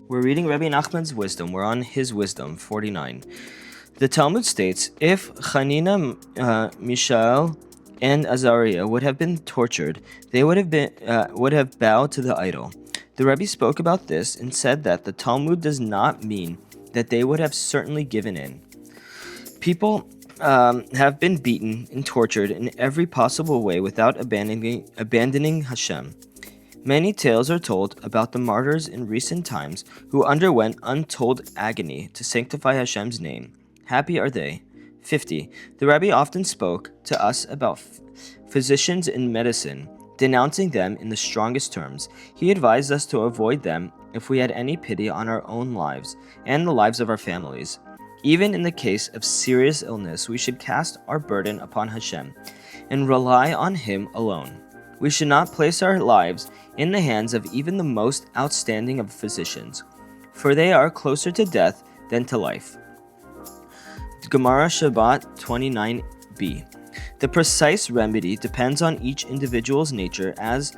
We're reading Rebbe Nachman's wisdom. We're on his wisdom, 49. The Talmud states, if Chanina, Mishael, and Azariah would have been tortured, they would have bowed to the idol. The Rebbe spoke about this and said that the Talmud does not mean that they would have certainly given in. People have been beaten and tortured in every possible way without abandoning Hashem. Many tales are told about the martyrs in recent times who underwent untold agony to sanctify Hashem's name. Happy are they. 50. The Rebbe often spoke to us about physicians in medicine, denouncing them in the strongest terms. He advised us to avoid them if we had any pity on our own lives and the lives of our families. Even in the case of serious illness, we should cast our burden upon Hashem and rely on Him alone. We should not place our lives in the hands of even the most outstanding of physicians, for they are closer to death than to life. Gemara Shabbat 29b. The precise remedy depends on each individual's nature as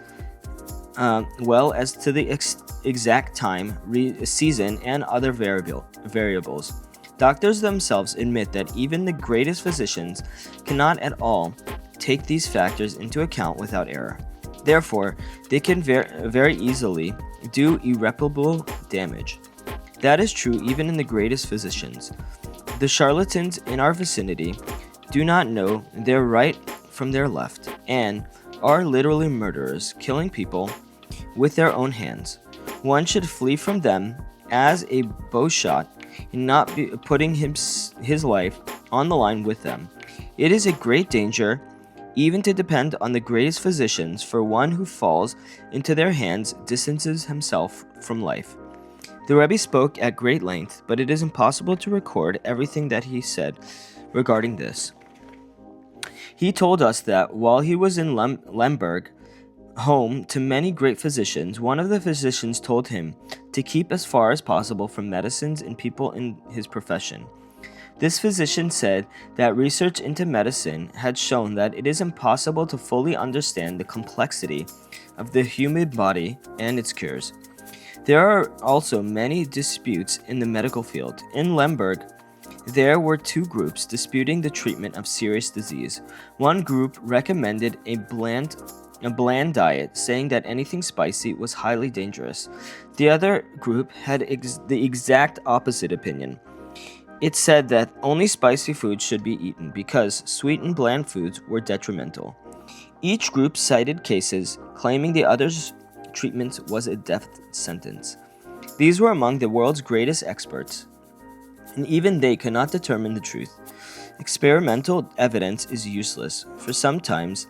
well as to the exact time, season, and other variables. Doctors themselves admit that even the greatest physicians cannot at all take these factors into account without error. Therefore, they can very easily do irreparable damage. That is true even in the greatest physicians. The charlatans in our vicinity do not know their right from their left and are literally murderers, killing people with their own hands. One should flee from them as a bow shot and not be putting his life on the line with them. It is a great danger even to depend on the greatest physicians, for one who falls into their hands distances himself from life. The Rebbe spoke at great length, but it is impossible to record everything that he said regarding this. He told us that while he was in Lemberg, home to many great physicians, one of the physicians told him to keep as far as possible from medicines and people in his profession. This physician said that research into medicine had shown that it is impossible to fully understand the complexity of the human body and its cures. There are also many disputes in the medical field. In Lemberg, there were two groups disputing the treatment of serious disease. One group recommended a bland diet, saying that anything spicy was highly dangerous. The other group had the exact opposite opinion. It said that only spicy foods should be eaten because sweet and bland foods were detrimental. Each group cited cases claiming the other's treatment was a death sentence. These were among the world's greatest experts, and even they could not determine the truth. Experimental evidence is useless, for sometimes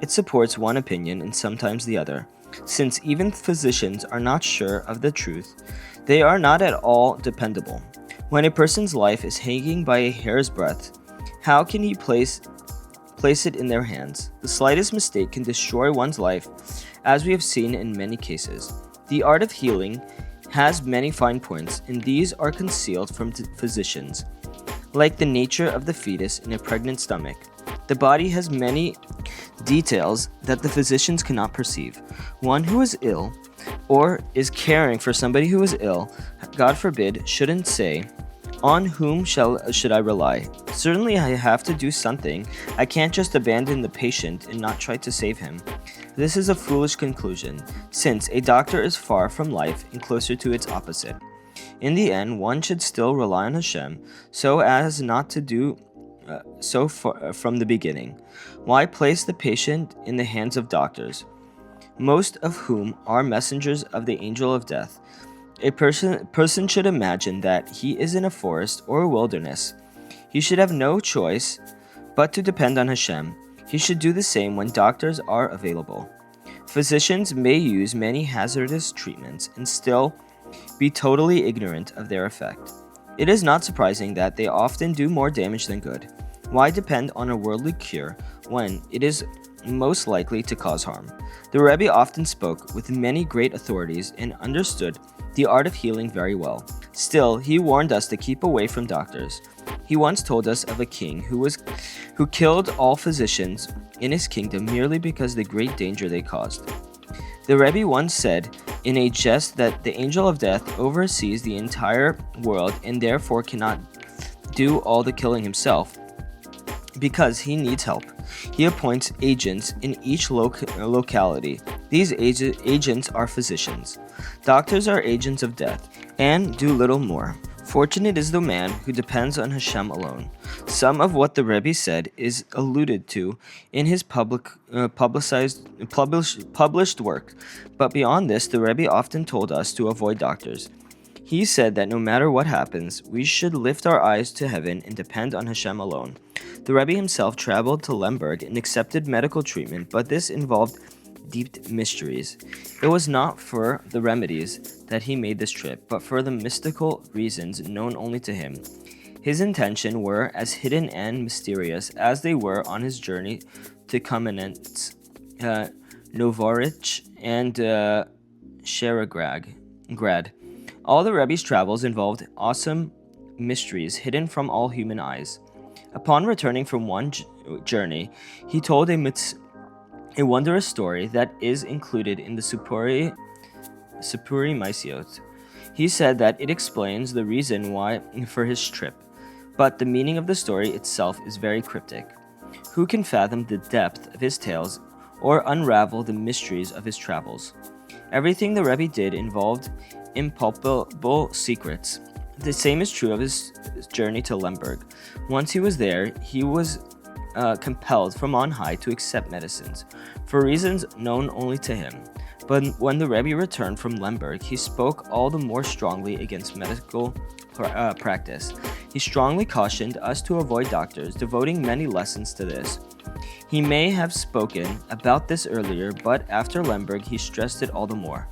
it supports one opinion and sometimes the other. Since even physicians are not sure of the truth, they are not at all dependable. When a person's life is hanging by a hair's breadth, how can he place it in their hands? The slightest mistake can destroy one's life, as we have seen in many cases. The art of healing has many fine points, and these are concealed from physicians. Like the nature of the fetus in a pregnant stomach, the body has many details that the physicians cannot perceive. One who is ill or is caring for somebody who is ill, God forbid, shouldn't say, "On whom should I rely? Certainly I have to do something. I can't just abandon the patient and not try to save him." This is a foolish conclusion, since a doctor is far from life and closer to its opposite. In the end, one should still rely on Hashem, so as not to do so from the beginning. Why place the patient in the hands of doctors, most of whom are messengers of the angel of death? A person should imagine that he is in a forest or a wilderness. He should have no choice but to depend on Hashem. He should do the same when doctors are available. Physicians may use many hazardous treatments and still be totally ignorant of their effect. It is not surprising that they often do more damage than good. Why depend on a worldly cure when it is most likely to cause harm? The Rebbe often spoke with many great authorities and understood the art of healing very well. Still, he warned us to keep away from doctors. He once told us of a king who killed all physicians in his kingdom merely because of the great danger they caused. The Rebbe once said in a jest that the angel of death oversees the entire world and therefore cannot do all the killing himself because he needs help. He appoints agents in each locality. These agents are physicians. Doctors are agents of death and do little more. Fortunate is the man who depends on Hashem alone. Some of what the Rebbe said is alluded to in his published work, but beyond this, the Rebbe often told us to avoid doctors. He said that no matter what happens, we should lift our eyes to heaven and depend on Hashem alone. The Rebbe himself traveled to Lemberg and accepted medical treatment, but this involved deep mysteries. It was not for the remedies that he made this trip, but for the mystical reasons known only to him. His intentions were as hidden and mysterious as they were on his journey to Kamenets, Novorich, and Sherograd. All the Rebbe's travels involved awesome mysteries hidden from all human eyes. Upon returning from one journey, he told a wondrous story that is included in the Supuri Maisiot. He said that it explains the reason why for his trip, but the meaning of the story itself is very cryptic. Who can fathom the depth of his tales or unravel the mysteries of his travels? Everything the Rebbe did involved impalpable secrets. The same is true of his journey to Lemberg. Once he was there, he was compelled from on high to accept medicines, for reasons known only to him. But when the Rebbe returned from Lemberg, he spoke all the more strongly against medical practice. He strongly cautioned us to avoid doctors, devoting many lessons to this. He may have spoken about this earlier, but after Lemberg, he stressed it all the more.